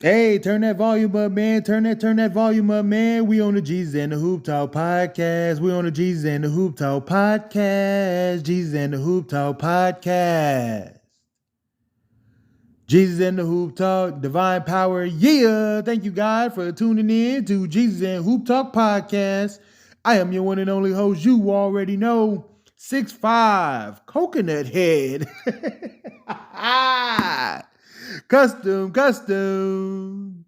Hey, turn that volume up, man. Turn that volume up, man. We on the Jesus and the Hoop Talk podcast. We on the Jesus and the Hoop Talk podcast. Jesus and the Hoop Talk podcast. Jesus and the Hoop Talk, divine power. Yeah. Thank you, God, for tuning in to Jesus and Hoop Talk podcast. I am your one and only host. You already know, 6'5", coconut head. Custom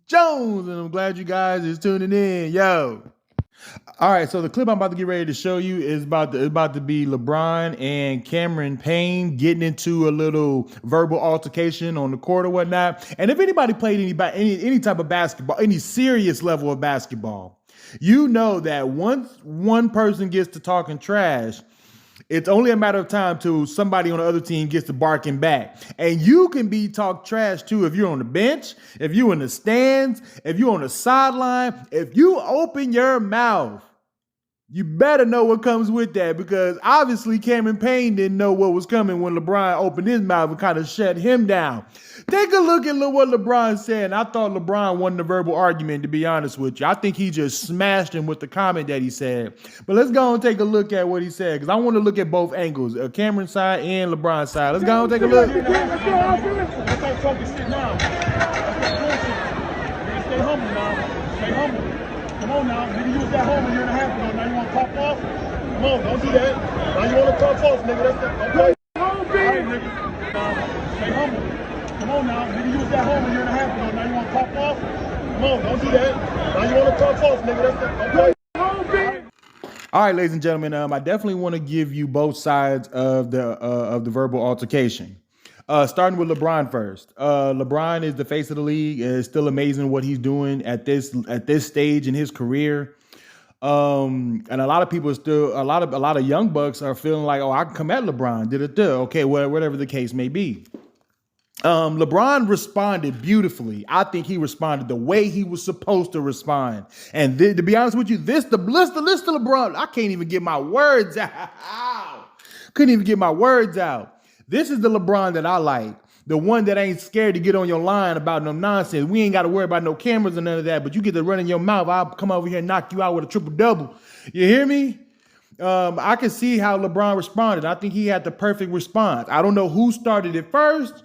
Jones, and I'm glad you guys is tuning in, yo. All right, so the clip I'm about to get ready to show you is about to be LeBron and Cameron Payne getting into a little verbal altercation on the court or whatnot. And if anybody played any type of basketball, any serious level of basketball, you know that once one person gets to talking trash, it's only a matter of time till somebody on the other team gets to barking back. And you can be talk trash too if you're on the bench, if you're in the stands, if you're on the sideline. If you open your mouth, you better know what comes with that, because obviously Cameron Payne didn't know what was coming when LeBron opened his mouth and kind of shut him down. Take a look at what LeBron said. And I thought LeBron won the verbal argument, to be honest with you. I think he just smashed him with the comment that he said. But let's go and take a look at what he said, because I want to look at both angles, Cameron's side and LeBron's side. Let's go and take a look. Let's start talking shit now. Stay humble now. Stay humble. Come on now. Nigga, you was at home a year and a half ago. Now you want to talk off? Come on, don't do that. Now you want to talk off, nigga. That's that. Okay. All right, nigga. Stay humble. Come on now. Nigga, you was at home a year and a half ago. Now you want to talk off? Come on, don't do that. Now you want to talk off, nigga. That's that. Okay. All right, ladies and gentlemen, I definitely want to give you both sides of the verbal altercation. Starting with LeBron first. LeBron is the face of the league. It's still amazing what he's doing at this stage in his career. And a lot of people a lot of young bucks are feeling like, oh, I can come at LeBron. Okay, whatever the case may be. LeBron responded beautifully. I think he responded the way he was supposed to respond. And to be honest with you, the list of LeBron, I can't even get my words out. Couldn't even get my words out. This is the LeBron that I like. The one that ain't scared to get on your line about no nonsense. We ain't got to worry about no cameras or none of that, but you get to run in your mouth. I'll come over here and knock you out with a triple-double. You hear me? I can see how LeBron responded. I think he had the perfect response. I don't know who started it first,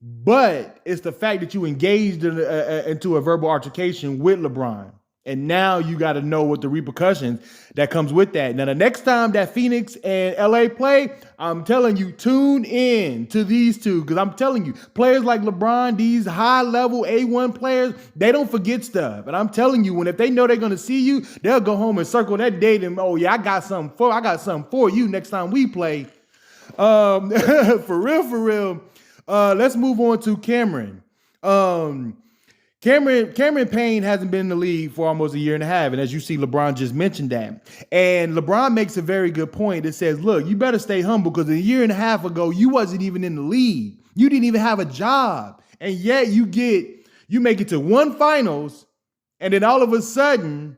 but it's the fact that you engaged into a verbal altercation with LeBron. And now you got to know what the repercussions that comes with that. Now, the next time that Phoenix and LA play, I'm telling you, tune in to these two. Because I'm telling you, players like LeBron, these high-level A1 players, they don't forget stuff. And I'm telling you, if they know they're going to see you, they'll go home and circle that date and, oh, yeah, I got something for you next time we play. For real. Let's move on to Cameron. Cameron Payne hasn't been in the league for almost a year and a half. And as you see, LeBron just mentioned that. And LeBron makes a very good point. It says, look, you better stay humble, because a year and a half ago, you wasn't even in the league. You didn't even have a job. And yet you make it to one finals. And then all of a sudden,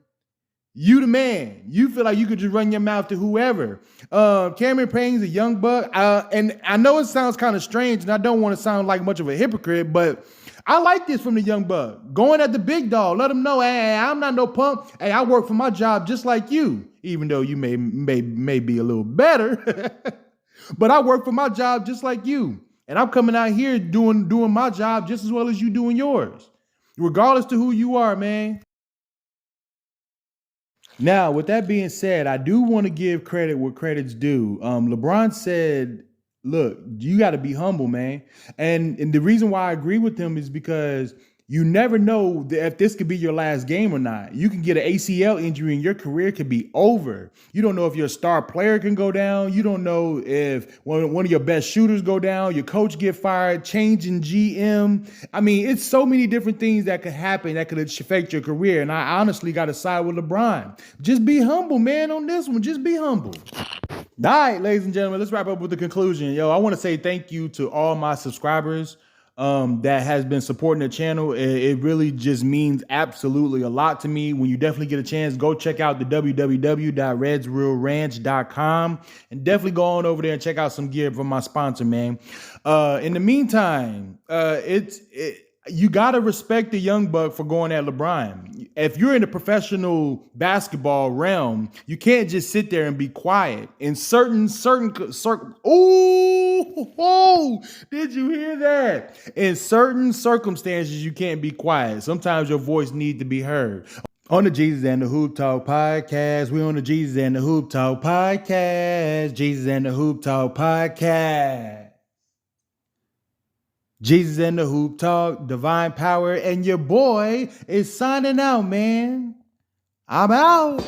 you the man. You feel like you could just run your mouth to whoever. Cameron Payne's a young buck. And I know it sounds kind of strange, and I don't want to sound like much of a hypocrite, but I like this from the young buck. Going at the big dog. Let him know, hey, I'm not no punk. Hey, I work for my job just like you, even though you may be a little better. But I work for my job just like you. And I'm coming out here doing my job just as well as you doing yours, regardless to who you are, man. Now, with that being said, I do want to give credit where credit's due. LeBron said, look, you got to be humble, man. And the reason why I agree with him is because you never know if this could be your last game or not. You can get an ACL injury and your career could be over. You don't know if your star player can go down. You don't know if one of your best shooters go down, your coach get fired, change in GM. I mean, it's so many different things that could happen that could affect your career. And I honestly got to side with LeBron. Just be humble, man, on this one. Just be humble. All right, ladies and gentlemen, let's wrap up with the conclusion. I want to say thank you to all my subscribers that has been supporting the channel. It really just means absolutely a lot to me. When you definitely get a chance, go check out the www.redsrealranch.com and definitely go on over there and check out some gear from my sponsor, man. In the meantime, You got to respect the young buck for going at LeBron. If you're in the professional basketball realm, you can't just sit there and be quiet. In certain, oh, did you hear that? In certain circumstances, you can't be quiet. Sometimes your voice needs to be heard. On the Jesus and the Hoop Talk podcast, we on the Jesus and the Hoop Talk podcast. Jesus and the Hoop Talk podcast. Jesus and the Hoop Talk, Divine Power, and your boy is signing out, man. I'm out.